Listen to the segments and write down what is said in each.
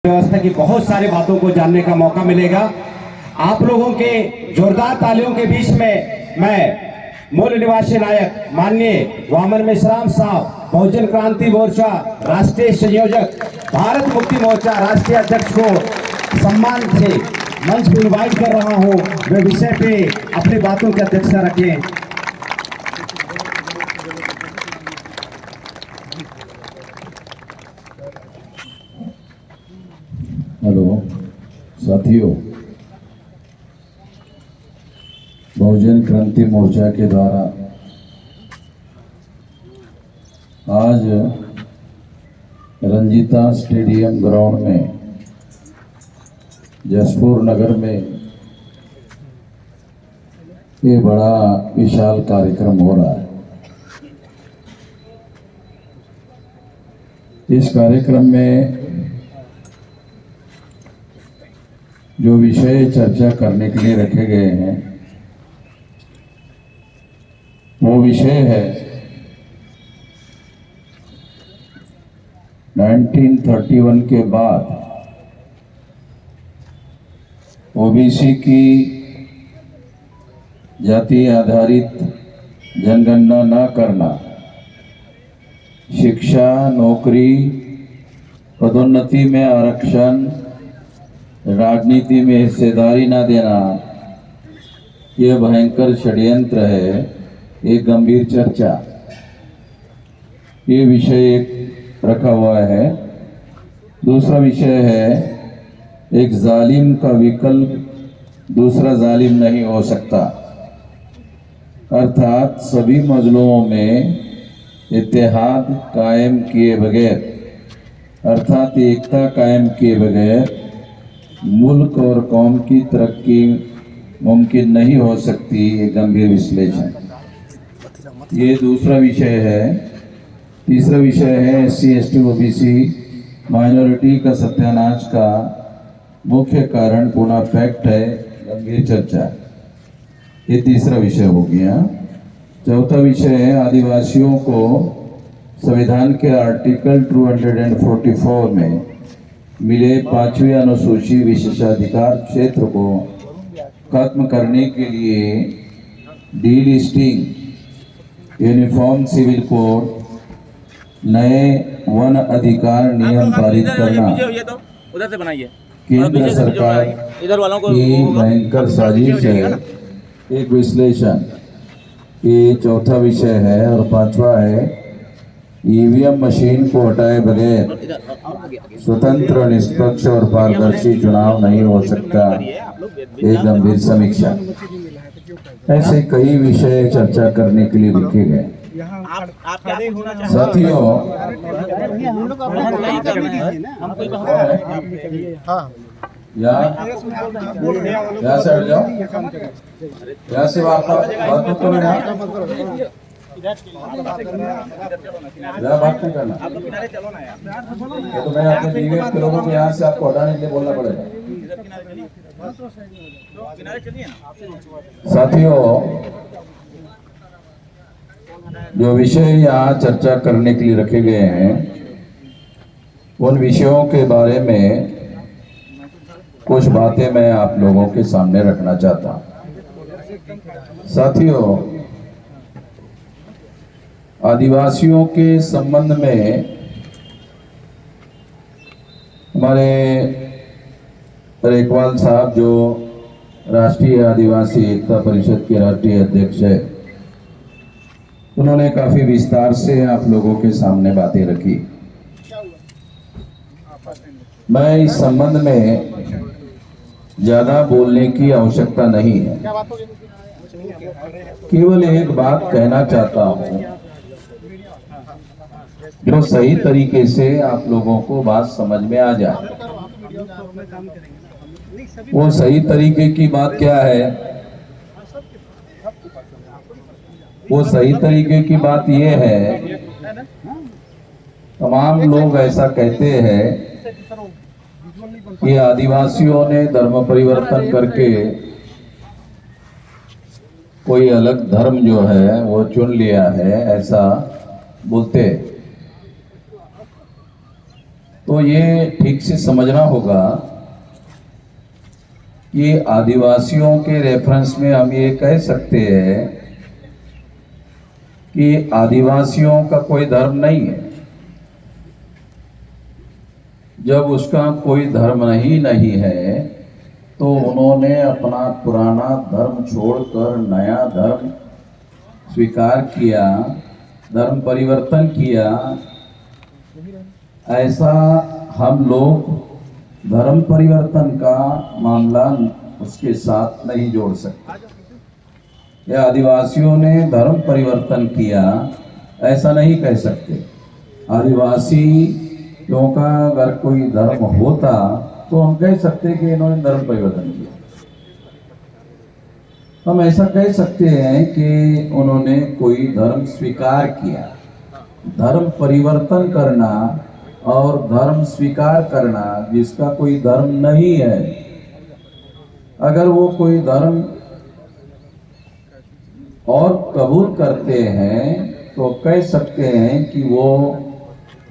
व्यवस्था की बहुत सारी बातों को जानने का मौका मिलेगा। आप लोगों के जोरदार तालियों के बीच में मैं मूल निवासी नायक माननीय वामन मेश्राम साहब, बहुजन क्रांति मोर्चा राष्ट्रीय संयोजक, भारत मुक्ति मोर्चा राष्ट्रीय अध्यक्ष को सम्मान से मंच पर इनवाइट कर रहा हूं। वे विषय पे अपनी बातों की अध्यक्षता रखें। हेलो साथियों, बहुजन क्रांति मोर्चा के द्वारा आज रंजीता स्टेडियम ग्राउंड में जसपुर नगर में ये बड़ा विशाल कार्यक्रम हो रहा है। इस कार्यक्रम में जो विषय चर्चा करने के लिए रखे गए हैं वो विषय है 1931 के बाद ओबीसी की जाति आधारित जनगणना न करना, शिक्षा, नौकरी, पदोन्नति में आरक्षण, राजनीति में हिस्सेदारी न देना, यह भयंकर षड्यंत्र है। एक गंभीर चर्चा, ये विषय एक रखा हुआ है। दूसरा विषय है एक जालिम का विकल्प दूसरा जालिम नहीं हो सकता, अर्थात सभी मजलूमों में इत्तेहाद कायम किए बगैर, अर्थात एकता कायम किए बगैर मुल्क और कौम की तरक्की मुमकिन नहीं हो सकती। ये गंभीर विश्लेषण, ये दूसरा विषय है। तीसरा विषय है SC ST OBC माइनॉरिटी का सत्यानाश का मुख्य कारण पुनः फैक्ट है, गंभीर चर्चा। ये तीसरा विषय हो गया। चौथा विषय है आदिवासियों को संविधान के आर्टिकल 244 में मिले 5वीं अनुसूची विशेषाधिकार क्षेत्र को खत्म करने के लिए डीलिस्टिंग, यूनिफॉर्म सिविल कोड, नए वन अधिकार नियम पारित करना केंद्र सरकार की भयंकर साजिश है। एक विश्लेषण, ये चौथा विषय है। और पांचवा है EVM मशीन को हटाए बगैर स्वतंत्र, निष्पक्ष और पारदर्शी चुनाव नहीं हो सकता। एक गंभीर समीक्षा। ऐसे कई विषय चर्चा करने के लिए लिखे गए। साथियों, यहाँ से हट जाओ, यहाँ से बात करो, बात नहीं करना। तो मैं अपने DVF के लोगों को यहाँ से आपको हटाने के लिए बोलना पड़ेगा। साथियों, जो विषय यहाँ चर्चा करने के लिए रखे गए हैं उन विषयों के बारे में कुछ बातें मैं आप लोगों के सामने रखना चाहता हूँ। साथियों, आदिवासियों के संबंध में हमारे रेखवाल साहब, जो राष्ट्रीय आदिवासी एकता परिषद के राष्ट्रीय अध्यक्ष है, उन्होंने काफी विस्तार से आप लोगों के सामने बातें रखी। मैं इस संबंध में ज्यादा बोलने की आवश्यकता नहीं है। केवल एक बात कहना चाहता हूं जो सही तरीके से आप लोगों को बात समझ में आ जाए। वो सही तरीके की बात क्या है? वो सही तरीके की बात ये है, तमाम लोग ऐसा कहते हैं कि आदिवासियों ने धर्म परिवर्तन करके कोई अलग धर्म जो है वो चुन लिया है, ऐसा बोलते। तो ये ठीक से समझना होगा कि आदिवासियों के रेफरेंस में हम ये कह सकते हैं कि आदिवासियों का कोई धर्म नहीं है। जब उसका कोई धर्म नहीं है तो उन्होंने अपना पुराना धर्म छोड़कर नया धर्म स्वीकार किया, धर्म परिवर्तन किया। ऐसा हम लोग धर्म परिवर्तन का मामला उसके साथ नहीं जोड़ सकते। या आदिवासियों ने धर्म परिवर्तन किया, ऐसा नहीं कह सकते। आदिवासियों का अगर कोई धर्म होता तो हम कह सकते कि इन्होंने धर्म परिवर्तन किया। हम ऐसा कह सकते हैं कि उन्होंने कोई धर्म स्वीकार किया। धर्म परिवर्तन करना और धर्म स्वीकार करना, जिसका कोई धर्म नहीं है, अगर वो कोई धर्म और कबूल करते हैं तो कह सकते हैं कि वो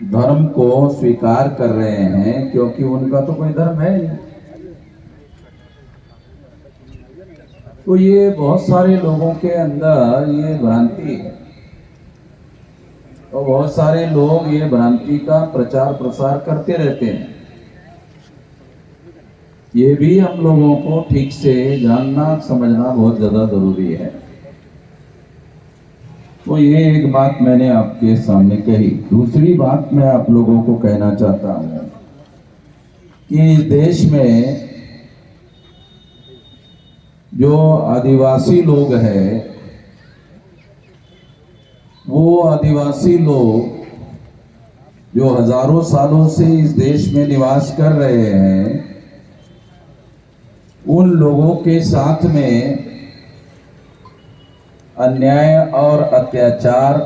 धर्म को स्वीकार कर रहे हैं, क्योंकि उनका तो कोई धर्म है नहीं। तो ये बहुत सारे लोगों के अंदर ये भ्रांति है, और बहुत सारे लोग ये भ्रांति का प्रचार प्रसार करते रहते हैं। ये भी हम लोगों को ठीक से जानना समझना बहुत ज्यादा जरूरी है। तो ये एक बात मैंने आपके सामने कही। दूसरी बात मैं आप लोगों को कहना चाहता हूं कि देश में जो आदिवासी लोग हैं, वो आदिवासी लोग जो हजारों सालों से इस देश में निवास कर रहे हैं, उन लोगों के साथ में अन्याय और अत्याचार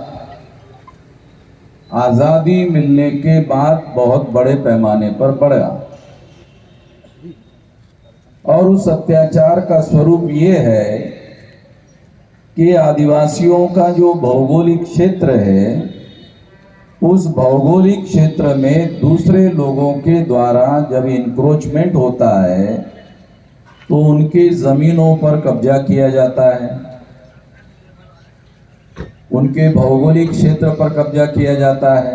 आजादी मिलने के बाद बहुत बड़े पैमाने पर बढ़ा। और उस अत्याचार का स्वरूप ये है कि आदिवासियों का जो भौगोलिक क्षेत्र है, उस भौगोलिक क्षेत्र में दूसरे लोगों के द्वारा जब इंक्रोचमेंट होता है तो उनके जमीनों पर कब्जा किया जाता है, उनके भौगोलिक क्षेत्र पर कब्जा किया जाता है।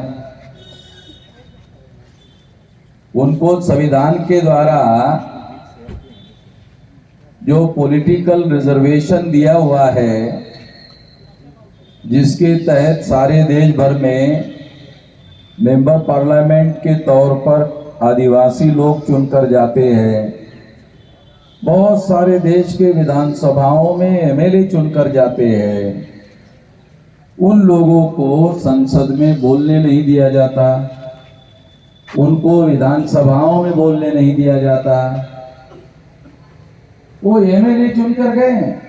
उनको संविधान के द्वारा जो पॉलिटिकल रिजर्वेशन दिया हुआ है, जिसके तहत सारे देश भर में मेंबर पार्लियामेंट के तौर पर आदिवासी लोग चुनकर जाते हैं, बहुत सारे देश के विधानसभाओं में एमएलए चुनकर जाते हैं, उन लोगों को संसद में बोलने नहीं दिया जाता, उनको विधानसभाओं में बोलने नहीं दिया जाता। वो एमएलए चुनकर गए हैं,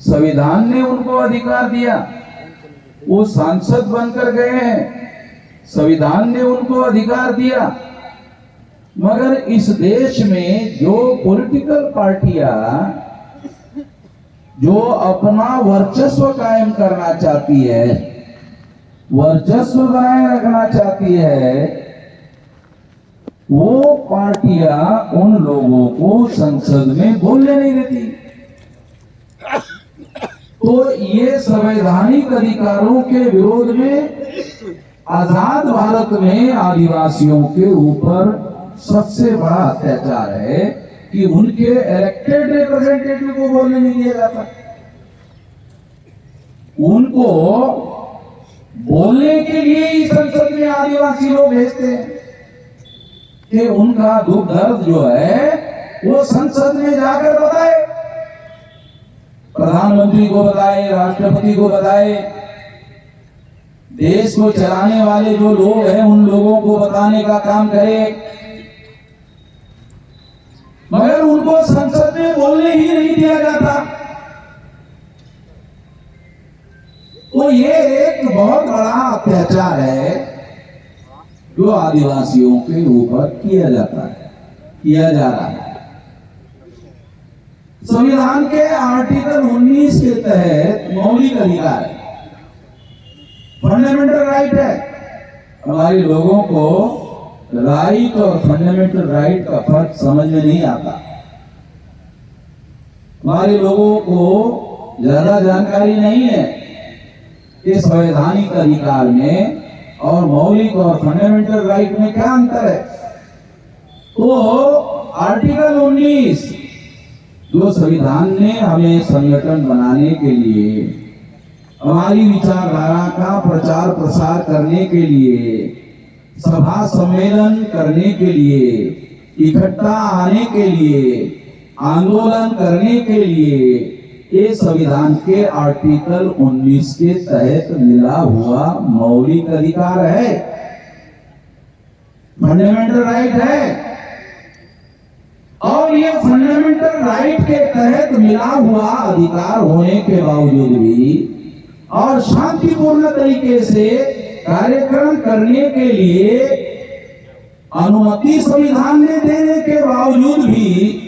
संविधान ने उनको अधिकार दिया, वो सांसद बनकर गए हैं, संविधान ने उनको अधिकार दिया। मगर इस देश में जो पॉलिटिकल पार्टियां जो अपना वर्चस्व कायम करना चाहती है, वर्चस्व बनाए रखना चाहती है, वो पार्टियां उन लोगों को संसद में बोलने नहीं देती। तो ये संवैधानिक अधिकारों के विरोध में आजाद भारत में आदिवासियों के ऊपर सबसे बड़ा अत्याचार है कि उनके इलेक्टेड रिप्रेजेंटेटिव को बोलने नहीं दिया जाता। उनको बोलने के लिए ही संसद में आदिवासी लोग भेजते हैं कि उनका दुख दर्द जो है वो संसद में जाकर बताए, प्रधानमंत्री को बताए, राष्ट्रपति को बताए, देश को चलाने वाले जो लोग हैं उन लोगों को बताने का काम करे। मगर उनको संसद में बोलने ही नहीं दिया जाता। तो ये एक बहुत बड़ा अत्याचार है जो आदिवासियों के ऊपर किया जाता है, किया जा रहा है। संविधान के आर्टिकल 19 के तहत मौलिक अधिकार है, फंडामेंटल राइट है, हमारे लोगों को राइट और फंडामेंटल राइट का फर्क समझ में नहीं आता। हमारे लोगों को ज्यादा जानकारी नहीं है कि संवैधानिक अधिकार में और मौलिक और फंडामेंटल राइट में क्या अंतर है। तो आर्टिकल 19 जो संविधान ने हमें संगठन बनाने के लिए, हमारी विचारधारा का प्रचार प्रसार करने के लिए, सभा सम्मेलन करने के लिए, इकट्ठा आने के लिए, आंदोलन करने के लिए, ये संविधान के आर्टिकल 19 के तहत मिला हुआ मौलिक अधिकार है, फंडामेंटल राइट है। और ये फंडामेंटल राइट के तहत मिला हुआ अधिकार होने के बावजूद भी और शांतिपूर्ण तरीके से कार्यक्रम करने के लिए अनुमति संविधान ने देने के बावजूद भी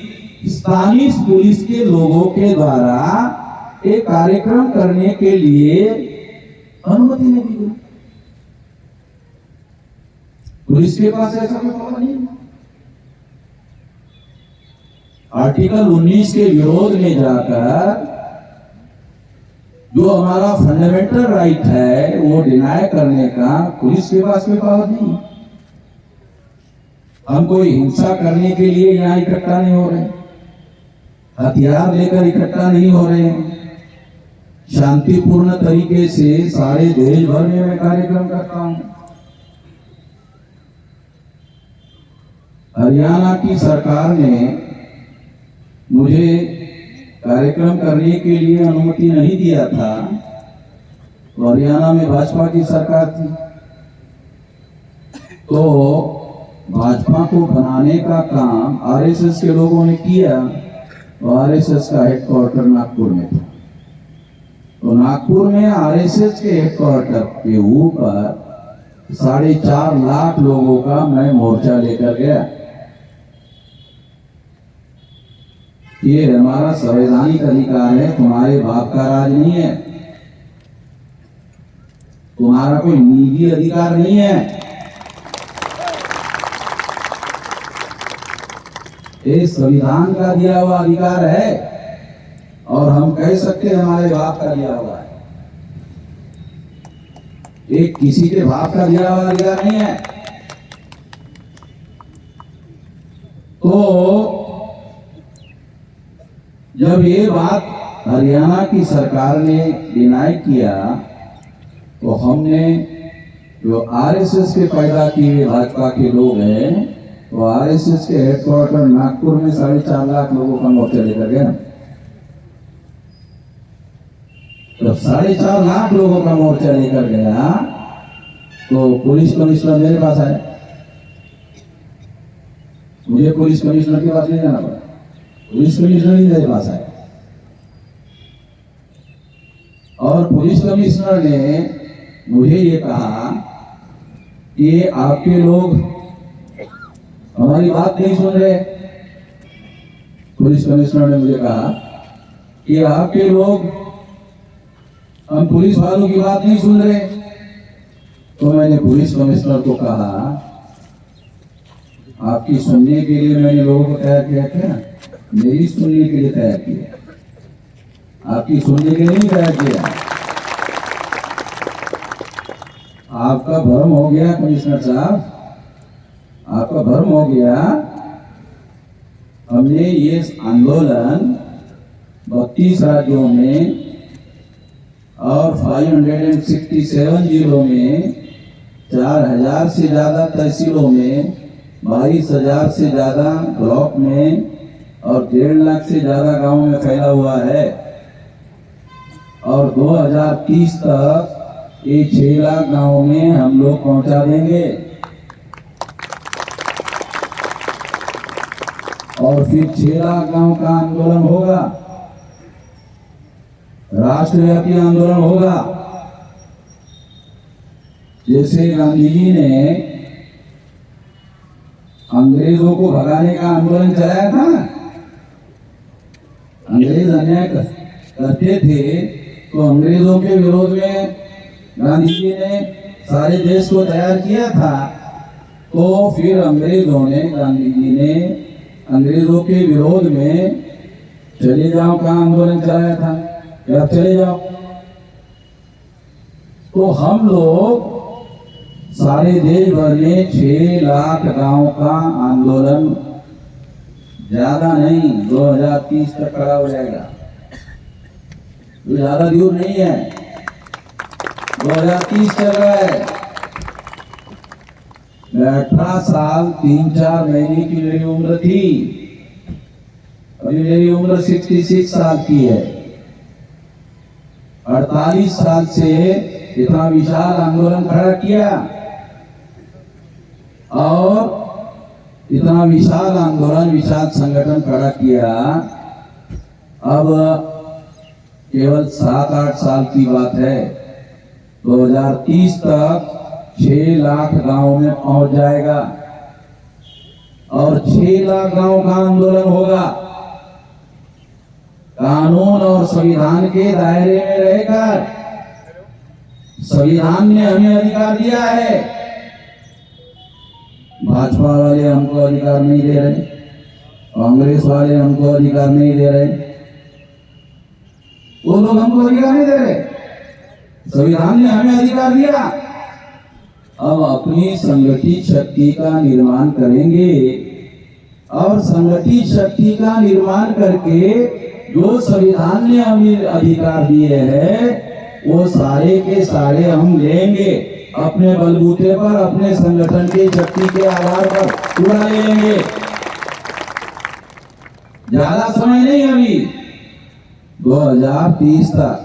स्थानीय पुलिस के लोगों के द्वारा एक कार्यक्रम करने के लिए अनुमति नहीं दी गई। पुलिस के पास ऐसा कोई पावर नहीं। आर्टिकल 19 के विरोध में जाकर जो हमारा फंडामेंटल राइट है वो डिनाय करने का पुलिस के पास कोई पावर नहीं। हम कोई हिंसा करने के लिए यहाँ इकट्ठा नहीं हो रहे, हथियार लेकर इकट्ठा नहीं हो रहे हैं। शांतिपूर्ण तरीके से सारे देश भर में मैं कार्यक्रम करता हूं। हरियाणा की सरकार ने मुझे कार्यक्रम करने के लिए अनुमति नहीं दिया था। हरियाणा में भाजपा की सरकार थी, तो भाजपा को बनाने का काम आरएसएस के लोगों ने किया। तो आरएसएस का हेडक्वार्टर नागपुर में था, तो नागपुर में आरएसएस के हेडक्वार्टर के ऊपर 4.5 लाख लोगों का मैं मोर्चा लेकर गया। ये हमारा संवैधानिक अधिकार है, तुम्हारे बाप का राज नहीं है, तुम्हारा कोई निजी अधिकार नहीं है। ये संविधान का दिया हुआ अधिकार है और हम कह सकते हैं हमारे बाप का दिया हुआ है। ये किसी के बाप का दिया हुआ अधिकार नहीं है। तो जब ये बात हरियाणा की सरकार ने डिनाई किया तो हमने जो आरएसएस के पैदा किए भाजपा के लोग हैं, तो आरएसएस के हेडक्वार्टर नागपुर में 4.5 लाख लोगों का मोर्चा लेकर गया। जब 4.5 लाख लोगों का मोर्चा लेकर गया तो पुलिस कमिश्नर मेरे पास आया। मुझे पुलिस कमिश्नर के पास नहीं जाना पड़ा, पुलिस कमिश्नर ही मेरे पास आया। और पुलिस कमिश्नर ने मुझे ये कहा कि आपके लोग हमारी बात नहीं सुन रहे। पुलिस कमिश्नर ने मुझे कहा कि आपके लोग हम पुलिस वालों की बात नहीं सुन रहे। तो मैंने पुलिस कमिश्नर को कहा, आपकी सुनने के लिए मैंने लोगों को तैयार किया क्या? मेरी सुनने के लिए तैयार किया, आपकी सुनने के लिए नहीं तैयार किया। आपका भ्रम हो गया कमिश्नर साहब, आपका भ्रम हो गया। हमने ये आंदोलन 32 राज्यों में और 567 जिलों में 4000 से ज्यादा तहसीलों में 22,000 से ज्यादा ब्लॉक में और 1.5 लाख से ज्यादा गांवों में फैला हुआ है। और 2030 तक ये 6 लाख गांवों में हम लोग पहुंचा देंगे। और फिर 6 लाख गांव का आंदोलन होगा, राष्ट्रव्यापी आंदोलन होगा। जैसे गांधी जी ने अंग्रेजों को भगाने का आंदोलन चलाया था ना, अंग्रेज अन्याय करते थे तो अंग्रेजों के विरोध में गांधी जी ने सारे देश को तैयार किया था तो फिर अंग्रेजों ने, गांधी जी ने अंग्रेजों के विरोध में चले जाओ का आंदोलन चलाया था, या चले जाओ। तो हम लोग सारे देश भर में 6 लाख गांव का आंदोलन, ज्यादा नहीं, 2030 तक खड़ा हो जाएगा, तो ज्यादा दूर नहीं है, 2030 चल रहा है। 18 साल 3-4 महीने की मेरी उम्र थी, अभी मेरी उम्र 66 साल की है। 48 साल से इतना विशाल आंदोलन खड़ा किया, और इतना विशाल आंदोलन, विशाल संगठन खड़ा किया। अब केवल 7-8 साल की बात है, 2030 तक 6 लाख गांव में पहुंच जाएगा, और 6 लाख गांव का आंदोलन होगा। कानून और संविधान के दायरे में रहकर, संविधान ने हमें अधिकार दिया है। भाजपा वाले हमको अधिकार नहीं दे रहे, कांग्रेस वाले हमको अधिकार नहीं दे रहे, वो लोग हमको अधिकार नहीं दे रहे, संविधान ने हमें अधिकार दिया। अब अपनी संगठित शक्ति का निर्माण करेंगे, और संगठित शक्ति का निर्माण करके जो संविधान ने हमें अधिकार दिए हैं, वो सारे के सारे हम लेंगे, अपने बलबूते पर, अपने संगठन की शक्ति के आधार पर पूरा ले लेंगे। ज्यादा समय नहीं, अभी 2030 तक।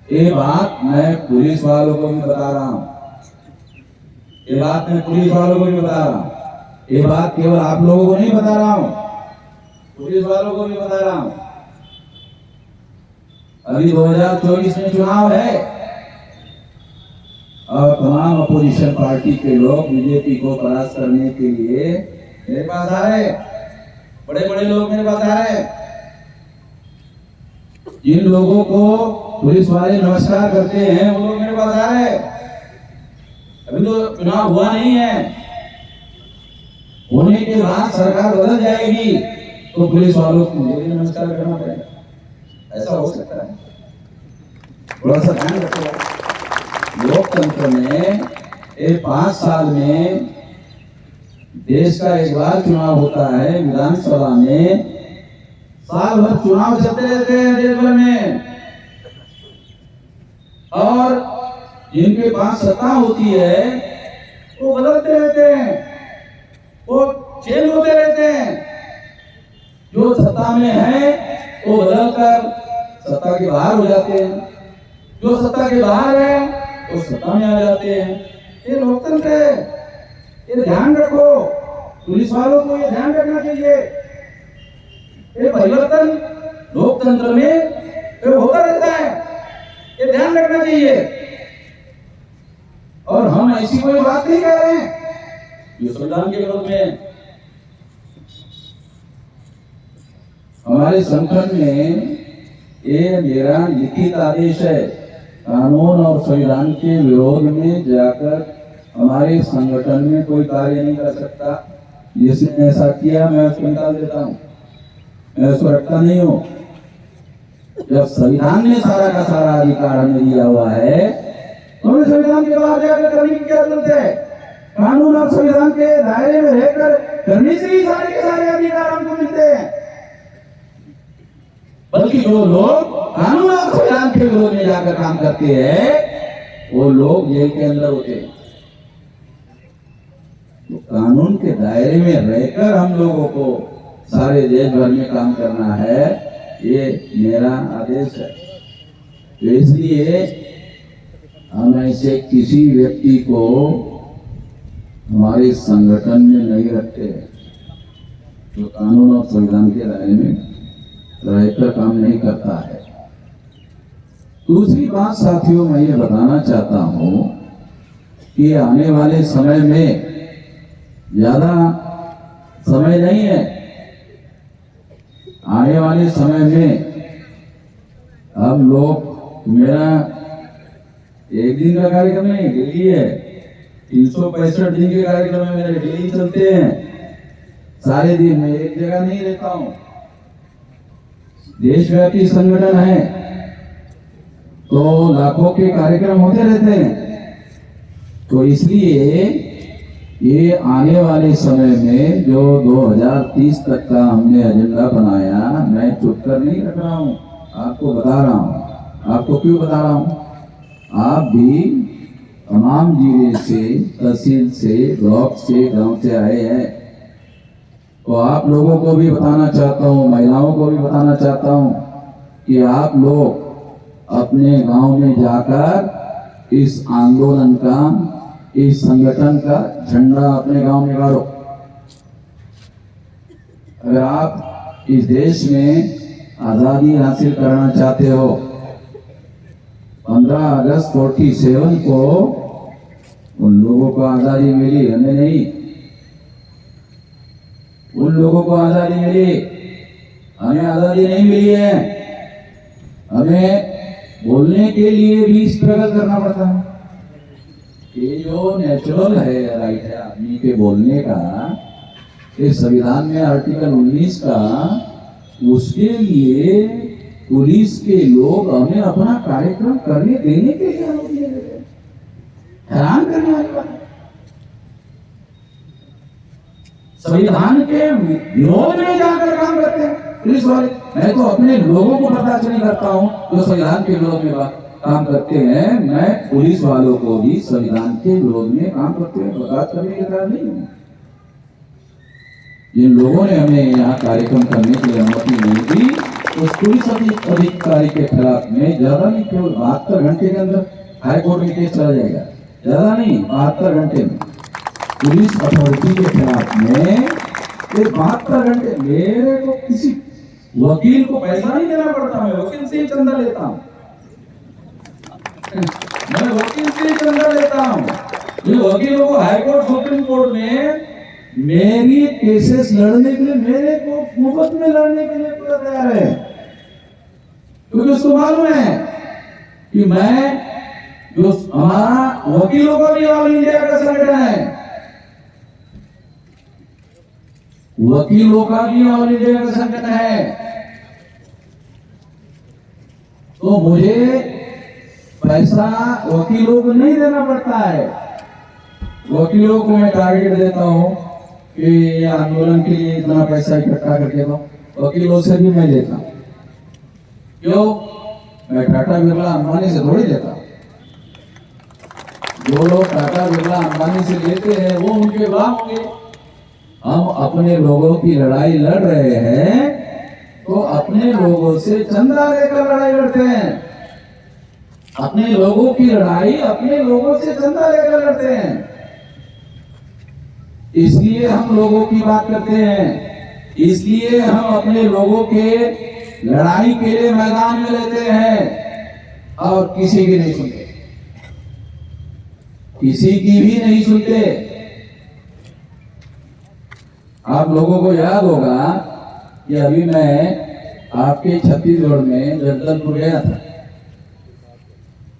ये बात मैं पुलिस वालों को भी बता रहा हूं, ये बात मैं पुलिस वालों को भी बता रहा हूं, ये बात केवल आप लोगों को नहीं बता रहा हूं, पुलिस वालों को भी बता रहा हूं। अभी 2024 में चुनाव है, और तमाम अपोजिशन पार्टी के लोग बीजेपी को परास्त करने के लिए मेरे पास आ रहे, बड़े बड़े लोग मेरे पास आ रहे। जिन लोगों को पुलिस वाले नमस्कार करते हैं, वो लोग मेरे पास आ रहे। अभी तो चुनाव हुआ नहीं है, होने के बाद सरकार बदल जाएगी, तो पुलिस वालों को मुझे भी नमस्कार करना पड़ेगा। ऐसा हो सकता है, थोड़ा सा ध्यान रखो। लोकतंत्र में 5 साल में देश का एक बार चुनाव होता है, विधानसभा में साल भर चुनाव चलते रहते हैं देश भर में, और जिनके पास सत्ता होती है वो बदलते रहते हैं, वो चेंज होते रहते हैं। जो सत्ता में है वो बदलकर सत्ता के बाहर हो जाते हैं, जो सत्ता के बाहर है वो सत्ता में आ जाते हैं। ये लोकतंत्र है, ये ध्यान रखो, पुलिस वालों को ये ध्यान रखना चाहिए। ये परिवर्तन लोकतंत्र में होता रहता है, ये ध्यान रखना चाहिए। और हम ऐसी कोई बात नहीं कह रहे हैं जो संविधान के विरोध में। हमारे संगठन में ये मेरा लिखित आदेश है, कानून और संविधान के विरोध में जाकर हमारे संगठन में कोई कार्य नहीं कर सकता। जिसने ऐसा किया मैं उसको निकाल देता हूँ, मैं उसको रखता नहीं हूँ। जब संविधान ने सारा का सारा अधिकार हमें दिया हुआ है, तो हमें संविधान के बाहर जाकर करने की क्या जरूरत है? कानून और संविधान के दायरे में रहकर करने से ही सारे के सारे अधिकार हमको मिलते हैं। बल्कि जो लोग कानून और संविधान के विरोध में जाकर काम करते हैं, वो लोग जेल के अंदर होते हैं। तो कानून के दायरे में रहकर हम लोगों को सारे देश भर में काम करना है, ये मेरा आदेश है। तो इसलिए हम ऐसे किसी व्यक्ति को हमारे संगठन में नहीं रखते जो कानून और संविधान के दायरे में रहकर काम नहीं करता है। दूसरी बात साथियों, मैं ये बताना चाहता हूं कि आने वाले समय में, ज्यादा समय नहीं है, आने वाले समय में हम लोग, मेरा एक दिन का कार्यक्रम नहीं, डेली है, 365 दिन के कार्यक्रम में मेरे डेली चलते हैं, सारे दिन मैं एक जगह नहीं रहता हूँ। देशव्यापी संगठन है तो लाखों के कार्यक्रम होते रहते हैं। तो इसलिए ये आने वाले समय में जो 2030 तक का हमने एजेंडा बनाया, मैं चुप कर नहीं रख रहा हूँ, आपको बता रहा हूँ। आपको क्यों बता रहा हूँ? आप भी तमाम जिले से, तहसील से, ब्लॉक से, गांव से आए हैं, तो आप लोगों को भी बताना चाहता हूँ, महिलाओं को भी बताना चाहता हूँ कि आप लोग अपने गांव में जाकर इस आंदोलन का, इस संगठन का झंडा अपने गांव में गाड़ो। अगर आप इस देश में आजादी हासिल करना चाहते हो, 15 अगस्त 47 को उन लोगों को आजादी मिली, हमें नहीं। उन लोगों को आजादी मिली, हमें आजादी नहीं मिली है। हमें बोलने के लिए भी स्ट्रगल करना पड़ता है। ये जो नेचुरल है, राइट है आदमी के बोलने का, इस संविधान में आर्टिकल 19 का, उसके लिए पुलिस के लोग हमें अपना कार्यक्रम करने देने के लिए अनुमति दे रहे हैं। हैरान करने वाली बात है। संविधान के विरोध में जाकर काम करते हैं पुलिस वाले। मैं तो अपने लोगों को बर्दाश्त नहीं करता हूं जो संविधान के विरोध में काम करते हैं। मैं पुलिस वालों को भी संविधान के विरोध में काम करते हैं बर्दाश्त करने के तैयार नहीं हूं। जिन लोगों ने हमें यहाँ कार्यक्रम करने की अनुमति नहीं दी, उस पुलिस अधिकारी के खिलाफ में ज्यादा नहीं, केवल 72 घंटे के अंदर हाईकोर्ट में केस चला जाएगा। ज्यादा नहीं, 72 घंटे में पुलिस अथॉरिटी के खिलाफ में 72 घंटे। मेरे को किसी वकील को पैसा नहीं देना पड़ता, मैं वकील से ही चंदा लेता हूँ। मैं वकील से ही चंदा लेता हूँ। ये वकीलों को हाईकोर्ट, सुप्रीम कोर्ट में मेरी केसेस लड़ने के लिए, मेरे को मुफ्त में लड़ने के लिए पूरा तैयार है, क्योंकि उसको मालूम है कि मैं, जो हमारा वकीलों का भी ऑल इंडिया का संगठन है, वकीलों का भी ऑल इंडिया का संगठन है, तो मुझे पैसा वकीलों को नहीं देना पड़ता है। वकीलों को मैं टारगेट देता हूं कि आंदोलन के लिए इतना पैसा इकट्ठा करके दो, वकीलों से भी मैं लेता हूं। क्यों? मैं टाटा बिरला अंबानी से थोड़ी लेता हूं। जो लोग टाटा बिरला अंबानी से लेते हैं वो उनके गुलाम होंगे। हम अपने लोगों की लड़ाई लड़ रहे हैं तो अपने लोगों से चंदा लेकर लड़ाई लड़ते हैं। अपने लोगों की लड़ाई अपने लोगों से चंदा लेकर लड़ते हैं। इसलिए हम लोगों की बात करते हैं, इसलिए हम अपने लोगों के लड़ाई के लिए मैदान में लेते हैं और किसी की नहीं सुनते, किसी की भी नहीं सुनते। आप लोगों को याद होगा कि अभी मैं आपके छत्तीसगढ़ में जगदलपुर गया था।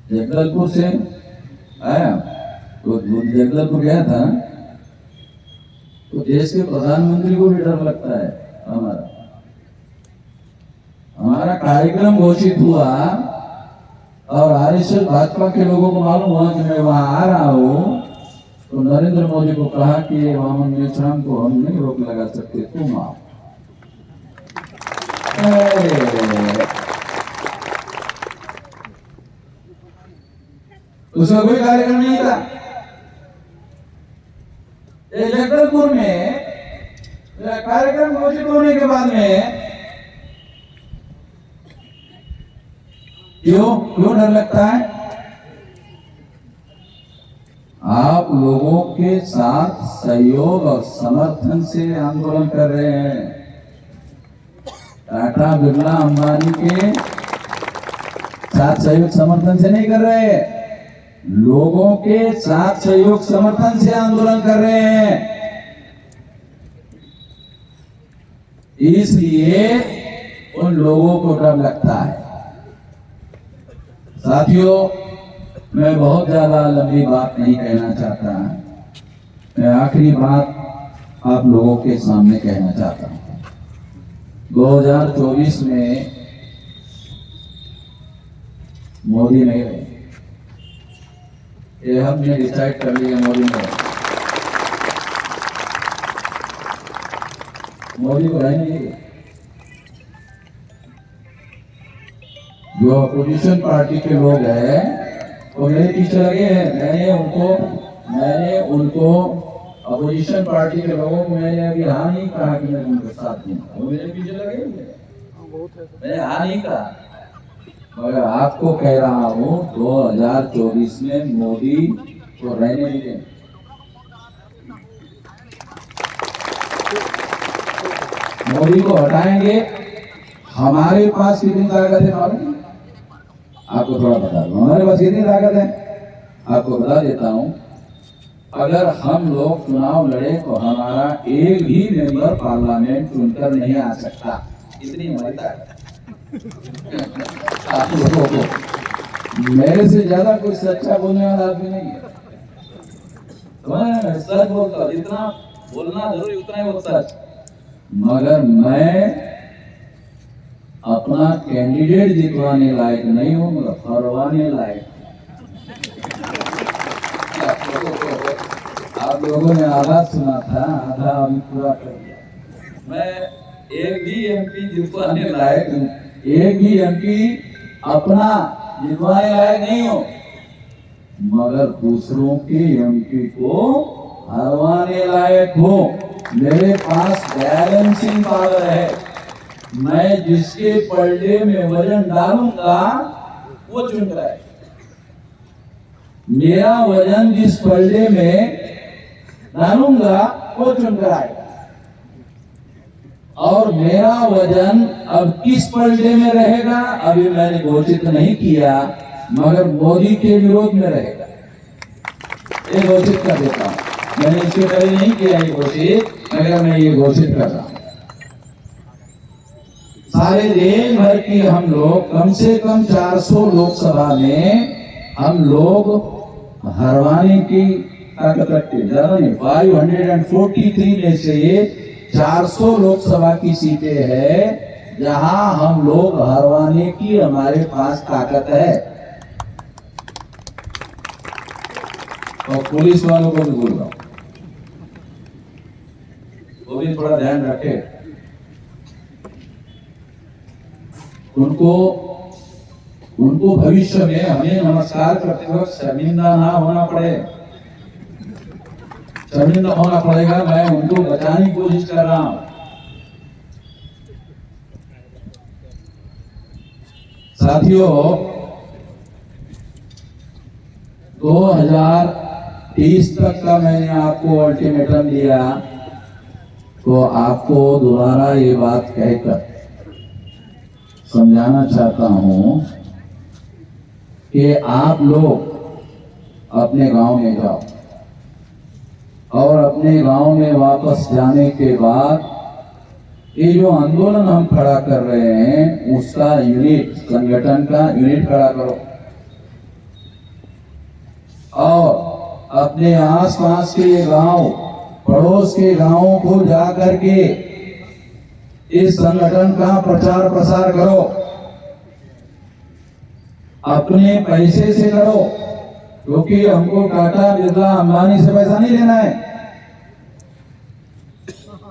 जगदलपुर से आया तो जगदलपुर गया था तो देश के प्रधानमंत्री को भी डर लगता है। हमारा कार्यक्रम घोषित हुआ और आरएसएस भाजपा के लोगों को मालूम हुआ कि मैं वहां आ रहा हूं, तो नरेंद्र मोदी को कहा कि वामन मेश्राम को हम नहीं रोक लगा सकते, तुम आओ। उसका कोई कार्यक्रम नहीं था। जगदलपुर में कार्यक्रम घोषित होने के बाद में क्यों डर लगता है? आप लोगों के साथ सहयोग और समर्थन से आंदोलन कर रहे हैं। टाटा बिरला अंबानी के साथ सहयोग समर्थन से नहीं कर रहे, लोगों के साथ सहयोग समर्थन से आंदोलन कर रहे हैं। इसलिए उन लोगों को डर लगता है। साथियों, मैं बहुत ज्यादा लंबी बात नहीं कहना चाहता। मैं आखिरी बात आप लोगों के सामने कहना चाहता हूं। 2024 में मोदी नहीं रहे, ये हमने डिसाइड कर लिया। मोदी को रहने नहीं। जो अपोजिशन पार्टी के लोग हैं वो मेरे पीछे लगे हैं। मैंने उनको अपोजिशन पार्टी के लोगों को मैंने अभी हाँ नहीं कहा कि मैं उनके साथ नहीं, वो मेरे पीछे लगे हुए। मैंने हाँ नहीं कहा, मगर आपको कह रहा हूं 2024 में मोदी को रहने नहीं दें। मोदी को हटाएंगे। हमारे पास कितनी ताकत है मालूम? आपको थोड़ा बता दूं हमारे पास कितनी ताकत है। आपको बता देता हूं, अगर हम लोग चुनाव लड़े तो हमारा एक भी मेंबर पार्लियामेंट चुनकर नहीं आ सकता। इतनी हमारी ताकत है। आप लोगों को मेरे से ज्यादा कोई सच्चा बोलने वाला आदमी नहीं है। मैं सच बोलता हूं, जितना बोलना जरूरी उतना ही बोलता है। मगर मैं अपना कैंडिडेट जितवाने लायक नहीं हूं, मगर हरवाने लायक। आप लोगों ने आधा सुना था, आधा अभी पूरा कर दिया। मैं एक भी एमपी जितवाने लायक, एक भी एमपी अपना जितवाने लायक नहीं हूं, मगर दूसरों के एमपी को हरवाने लायक हूं। मेरे पास बैलेंसिंग पावर है। मैं जिसके पलड़े में वजन डालूंगा वो चुन रहा है। मेरा वजन जिस पलड़े में डालूंगा वो चुन कर आएगा। और मेरा वजन अब किस पलड़े में रहेगा अभी मैंने घोषित नहीं किया, मगर मोदी के विरोध में रहेगा। ये घोषित कर देता हूं। मैंने इसके पहले नहीं किया ये घोषित, मगर मैं ये घोषित कर रहा हूं। सारे देश भर की हम लोग कम से कम 400 लोकसभा में हम लोग हरवाने की ताकत रखते हैं। ज्यादा नहीं, 543 में से 400 लोकसभा की सीटें हैं जहां हम लोग हरवाने की हमारे पास ताकत है। और पुलिस वालों को भी बोल रहा हूं, वो भी थोड़ा ध्यान रखे। उनको भविष्य में हमें नमस्कार करते वक्त शर्मिंदा ना होना पड़े। शर्मिंदा होना पड़ेगा। मैं उनको बचाने की कोशिश कर रहा हूं। साथियों, 2030 तक का मैंने आपको अल्टीमेटम दिया, तो आपको दोबारा ये बात कहकर समझाना चाहता हूं कि आप लोग अपने गांव में जाओ और अपने गांव में वापस जाने के बाद ये जो आंदोलन हम खड़ा कर रहे हैं उसका यूनिट, संगठन का यूनिट खड़ा करो और अपने आसपास के गांव, पड़ोस के गांवों को जाकर के इस संगठन का प्रचार प्रसार करो। अपने पैसे से करो, क्योंकि हमको टाटा, बिरला, अंबानी से पैसा नहीं लेना है।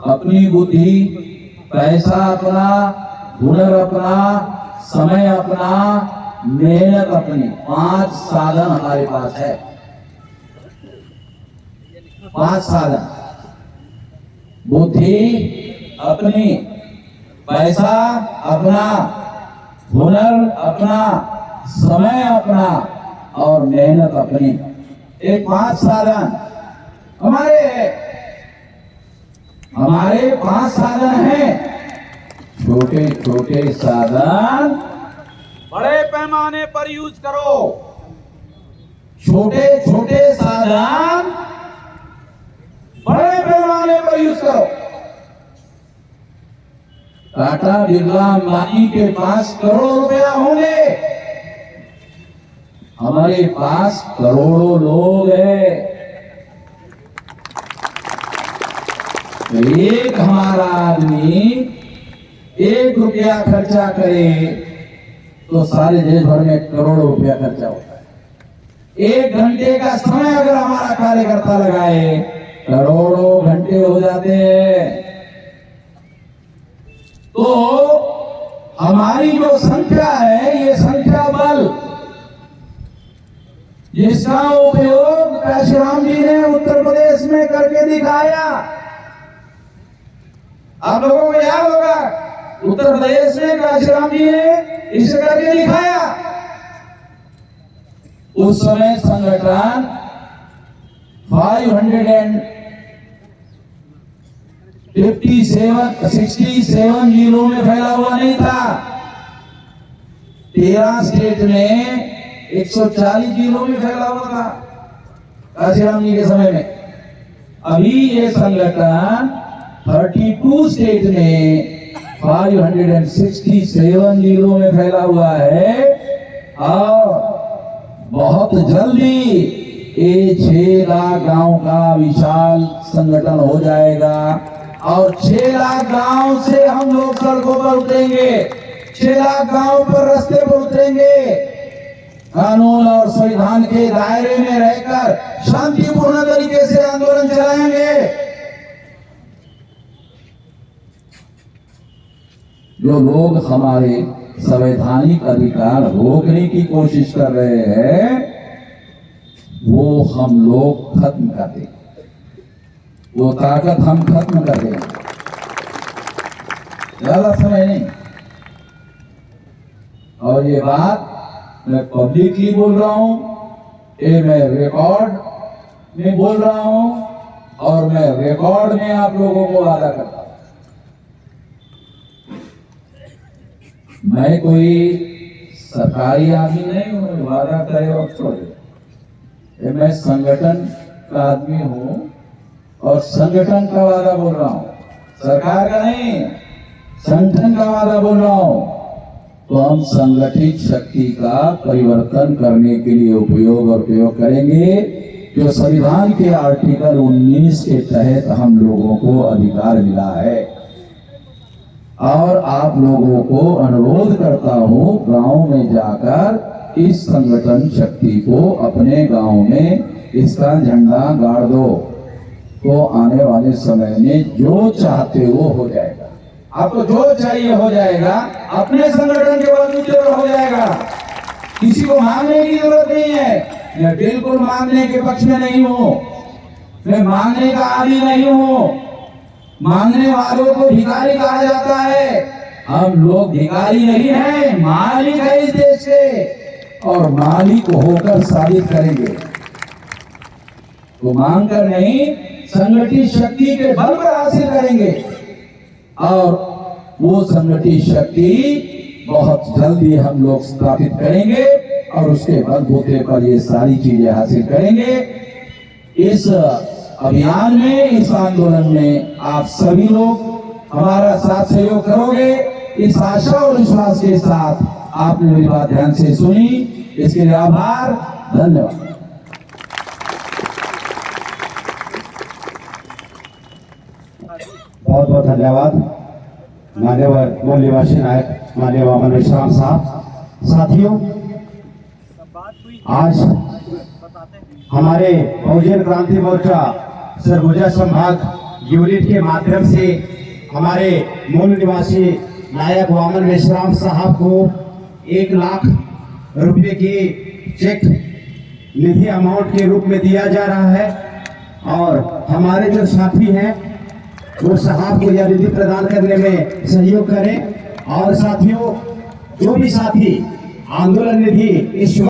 अपनी बुद्धि, पैसा अपना, हुनर अपना, समय अपना, मेहनत अपनी, 5 साधन हमारे पास है। 5 साधन। बुद्धि अपनी, पैसा अपना, हुनर अपना, समय अपना और मेहनत अपनी। एक 5 साधन हमारे 5 साधन हैं। छोटे छोटे साधन बड़े पैमाने पर यूज करो। छोटे छोटे साधन बड़े पैमाने पर यूज करो। टाटा, बिरला, अंबानी के पास करोड़ रुपया होंगे, हमारे पास करोड़ों लोग हैं। एक हमारा आदमी 1 रुपया खर्चा करे तो सारे देश भर में करोड़ों रुपया खर्चा होता है। 1 घंटे का समय अगर हमारा कार्यकर्ता लगाए करोड़ों घंटे हो जाते हैं। तो हमारी जो संख्या है, ये संख्या बल, जिसका उपयोग काशीराम जी ने उत्तर प्रदेश में करके दिखाया। आप लोगों को याद होगा, उत्तर प्रदेश में काशीराम जी ने इसे करके दिखाया। उस समय संगठन 67 जिलों में फैला हुआ नहीं था। 13 स्टेट में 140 जिलों में फैला हुआ था काशीराम जी के समय में। अभी ये संगठन 32 स्टेट में 567 जिलों में फैला हुआ है और बहुत जल्दी ये 6 लाख गांव का विशाल संगठन हो जाएगा और 6 लाख गांव से हम लोग सड़कों पर उतरेंगे, 6 लाख गांव पर रास्ते पर उतरेंगे। कानून और संविधान के दायरे में रहकर शांतिपूर्ण तरीके से आंदोलन चलाएंगे। जो लोग हमारे संवैधानिक अधिकार रोकने की कोशिश कर रहे हैं वो हम लोग खत्म कर देंगे, वो ताकत हम खत्म कर देंगे। ज्यादा समय नहीं। और ये बात मैं पब्लिकली बोल रहा हूं, ये मैं रिकॉर्ड में बोल रहा हूं और मैं रिकॉर्ड में आप लोगों को वादा करता हूं। मैं कोई सरकारी आदमी नहीं हूं, वादा करे और छोड़े। मैं संगठन का आदमी हूं और संगठन का वादा बोल रहा हूं, सरकार का नहीं, संगठन का वादा बोल रहा हूं। तो हम संगठित शक्ति का परिवर्तन करने के लिए उपयोग और प्रयोग करेंगे। जो संविधान के आर्टिकल 19 के तहत हम लोगों को अधिकार मिला है और आप लोगों को अनुरोध करता हूं गांव में जाकर इस संगठन शक्ति को अपने गांव में इसका झंडा गाड़ दो, तो आने वाले समय में जो चाहते वो हो जाएगा। आपको जो चाहिए हो जाएगा, अपने संगठन के बलबूते पर हो जाएगा। किसी को मांगने की जरूरत नहीं है। मैं बिल्कुल मांगने के पक्ष में नहीं हूं, मैं मांगने का आदी नहीं हूं। मांगने वालों को भिखारी कहा जाता है। हम लोग भिखारी नहीं हैं, मालिक है इस देश के और मालिक होकर साबित करेंगे। तो मांग कर नहीं, संगठित शक्ति के बल पर हासिल करेंगे और वो संगठित शक्ति बहुत जल्दी हम लोग स्थापित करेंगे और उसके बलबूते पर ये सारी चीजें हासिल करेंगे। इस अभियान में, इस आंदोलन में आप सभी लोग हमारा साथ सहयोग करोगे, इस आशा और विश्वास के साथ आपने मेरी बात ध्यान से सुनी, इसके लिए आभार, धन्यवाद। बहुत बहुत धन्यवाद मान्यवर मूल निवासी नायक माननीय वामन मेश्राम साहब। साथियों, आज हमारे बहुजन क्रांति मोर्चा सरगुजा संभाग यूनिट के माध्यम से हमारे मूल निवासी नायक वामन मेश्राम साहब को 1 लाख रुपए की चेक निधि अमाउंट के रूप में दिया जा रहा है और हमारे जो साथी हैं वो साहब को यह निधि प्रदान करने में सहयोग करें। और साथियों, जो भी साथी आंदोलन निधि इस